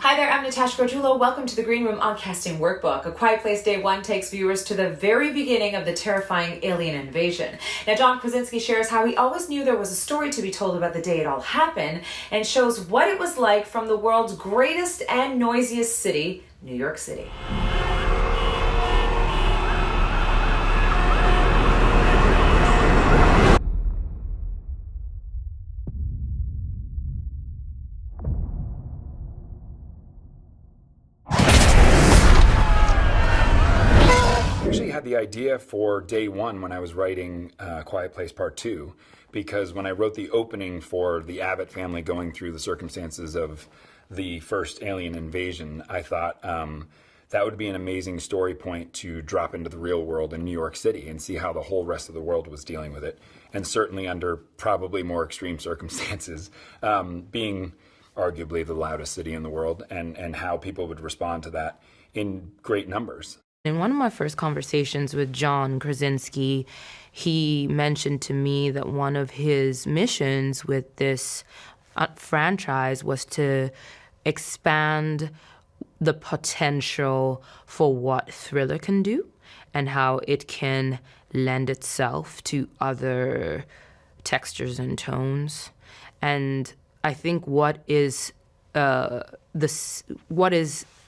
Hi there, I'm Natasha Gordullo. Welcome to the Green Room on Casting Workbook. A Quiet Place Day 1 takes viewers to the very beginning of the terrifying alien invasion. Now, John Krasinski shares how he always knew there was a story to be told about the day it all happened, and shows what it was like from the world's greatest and noisiest city, New York City. Had the idea for day one when I was writing Quiet Place Part 2, because when I wrote the opening for the Abbott family going through the circumstances of the first alien invasion, I thought that would be an amazing story point to drop into the real world in New York City and see how the whole rest of the world was dealing with it, and certainly under probably more extreme circumstances, being arguably the loudest city in the world, and how people would respond to that in great numbers. In one of my first conversations with John Krasinski, he mentioned to me that one of his missions with this franchise was to expand the potential for what thriller can do and how it can lend itself to other textures and tones. And I think what is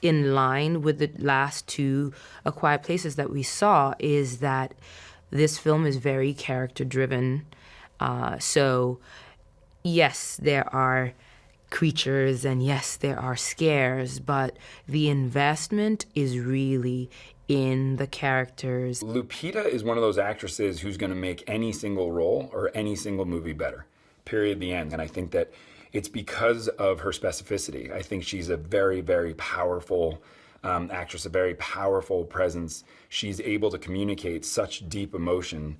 in line with the last two A Quiet Places that we saw is that this film is very character-driven. So, yes, there are creatures and yes, there are scares, but the investment is really in the characters. Lupita is one of those actresses who's going to make any single role or any single movie better, period, the end. And I think that it's because of her specificity. I think she's a very, very powerful actress, a very powerful presence. She's able to communicate such deep emotion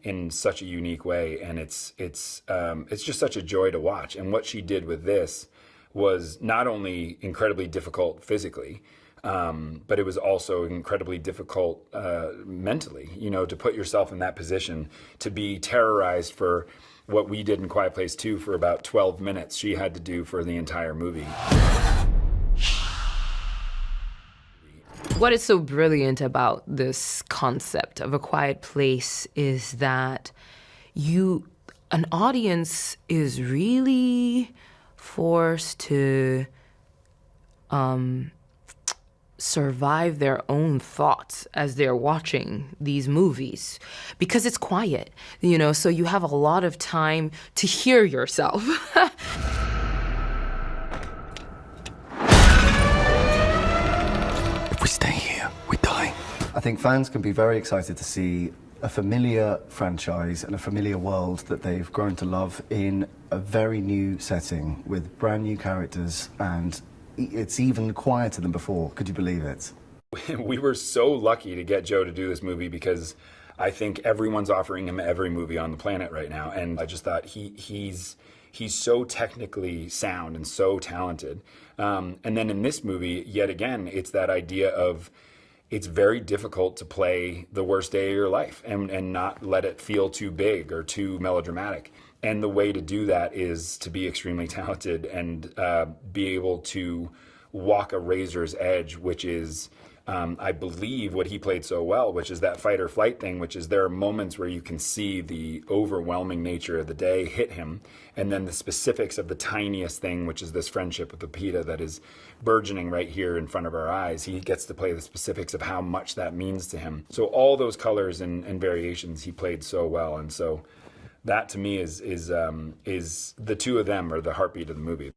in such a unique way, and it's just such a joy to watch. And what she did with this was not only incredibly difficult physically, but it was also incredibly difficult mentally. You know, to put yourself in that position, to be terrorized for what we did in Quiet Place 2 for about 12 minutes, she had to do for the entire movie. What is so brilliant about this concept of A Quiet Place is that an audience is really forced to survive their own thoughts as they're watching these movies because it's quiet, so you have a lot of time to hear yourself. If we stay here, we die. I think fans can be very excited to see a familiar franchise and a familiar world that they've grown to love in a very new setting with brand new characters, and it's even quieter than before. Could you believe it? We were so lucky to get Joe to do this movie because I think everyone's offering him every movie on the planet right now. And I just thought he's so technically sound and so talented. And then in this movie, yet again, it's that idea of it's very difficult to play the worst day of your life and not let it feel too big or too melodramatic. And the way to do that is to be extremely talented and be able to walk a razor's edge, which is, I believe, what he played so well, which is that fight or flight thing, which is there are moments where you can see the overwhelming nature of the day hit him, and then the specifics of the tiniest thing, which is this friendship with Lupita that is burgeoning right here in front of our eyes. He gets to play the specifics of how much that means to him. So all those colors and variations he played so well, and so that to me is the two of them are the heartbeat of the movie.